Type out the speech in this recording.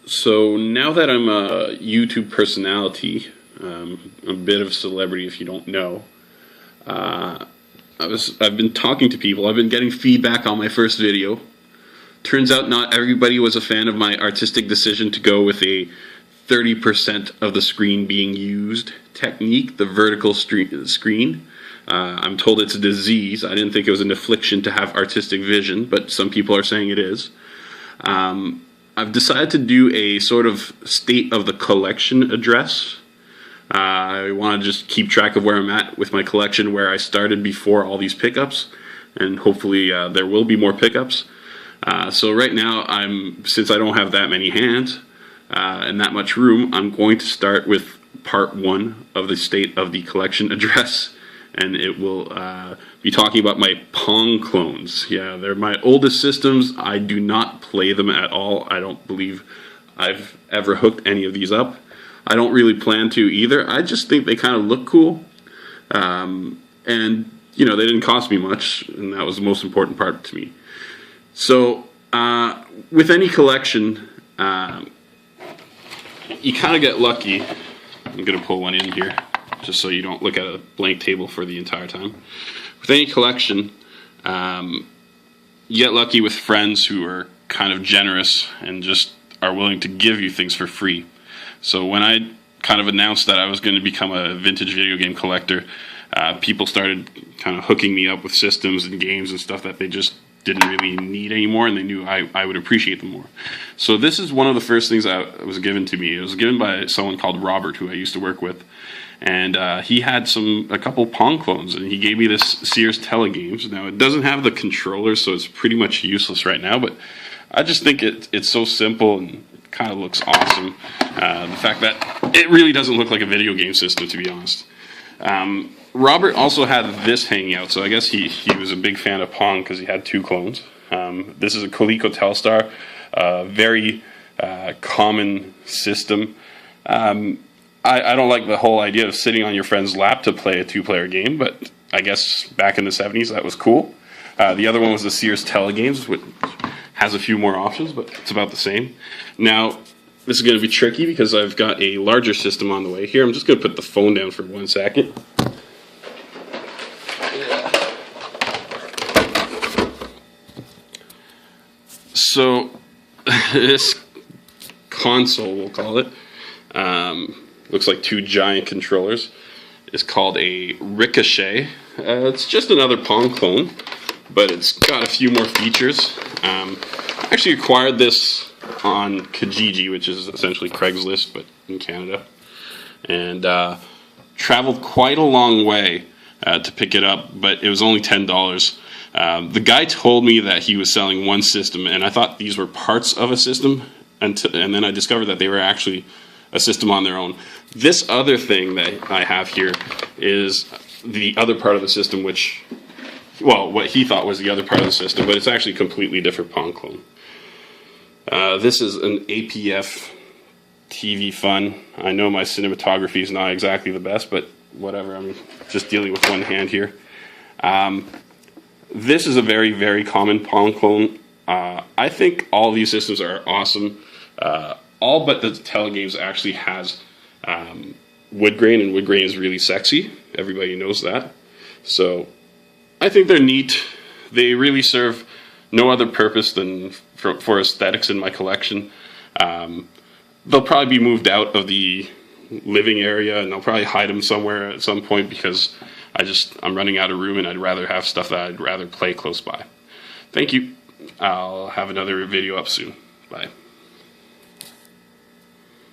So now that I'm a YouTube personality, a bit of a celebrity if you don't know, I've been talking to people. I've been getting feedback on my first video. Turns out not everybody was a fan of my artistic decision to go with a 30% of the screen being used technique, the vertical screen. I'm told it's a disease. I didn't think it was an affliction to have artistic vision, but some people are saying it is. I've decided to do a sort of state of the collection address. I want to just keep track of where I'm at with my collection, where I started before all these pickups, and hopefully there will be more pickups. So right now, since I don't have that many hands and that much room, I'm going to start with part 1 of the state of the collection address, and it will be talking about my Pong clones. Yeah, they're my oldest systems. I do not play them at all. I don't believe I've ever hooked any of these up. I don't really plan to either. I just think they kind of look cool. And, you know, they didn't cost me much, and that was the most important part to me. So, with any collection, you kind of get lucky. I'm going to pull one in here, just so you don't look at a blank table for the entire time. With any collection, you get lucky with friends who are kind of generous and just are willing to give you things for free. So when I kind of announced that I was going to become a vintage video game collector, people started kind of hooking me up with systems and games and stuff that they just didn't really need anymore, and they knew I would appreciate them more. So this is one of the first things that was given to me. It was given by someone called Robert, who I used to work with, and he had a couple Pong clones, and he gave me this Sears Telegames. Now it doesn't have the controller, so it's pretty much useless right now, but I just think it's so simple and it kind of looks awesome. The fact that it really doesn't look like a video game system, to be honest. Robert also had this hanging out, so I guess he was a big fan of Pong because he had 2 clones. This is a Coleco Telstar, very common system. I don't like the whole idea of sitting on your friend's lap to play a 2-player game, but I guess back in the 70s that was cool. The other one was the Sears Telegames, which has a few more options, but it's about the same. Now, this is going to be tricky because I've got a larger system on the way. Here, I'm just going to put the phone down for 1 second. So, this console, we'll call it, looks like 2 giant controllers, is called a Ricochet. It's just another Pong clone, but it's got a few more features. I actually acquired this on Kijiji, which is essentially Craigslist, but in Canada, and traveled quite a long way to pick it up, but it was only $10. The guy told me that he was selling one system, and I thought these were parts of a system, and then I discovered that they were actually a system on their own. This other thing that I have here is the other part of the system, which, well, what he thought was the other part of the system, but it's actually a completely different Pong clone. This is an APF TV Fun. I know my cinematography is not exactly the best, but whatever, I'm just dealing with one hand here. This is a very, very common Pong clone. I think all these systems are awesome. All but the Telegames actually has wood grain, and wood grain is really sexy. Everybody knows that. So I think they're neat. They really serve no other purpose than for aesthetics in my collection. They'll probably be moved out of the living area, and I'll probably hide them somewhere at some point because I'm running out of room, and I'd rather have stuff that I'd rather play close by. Thank you. I'll have another video up soon. Bye.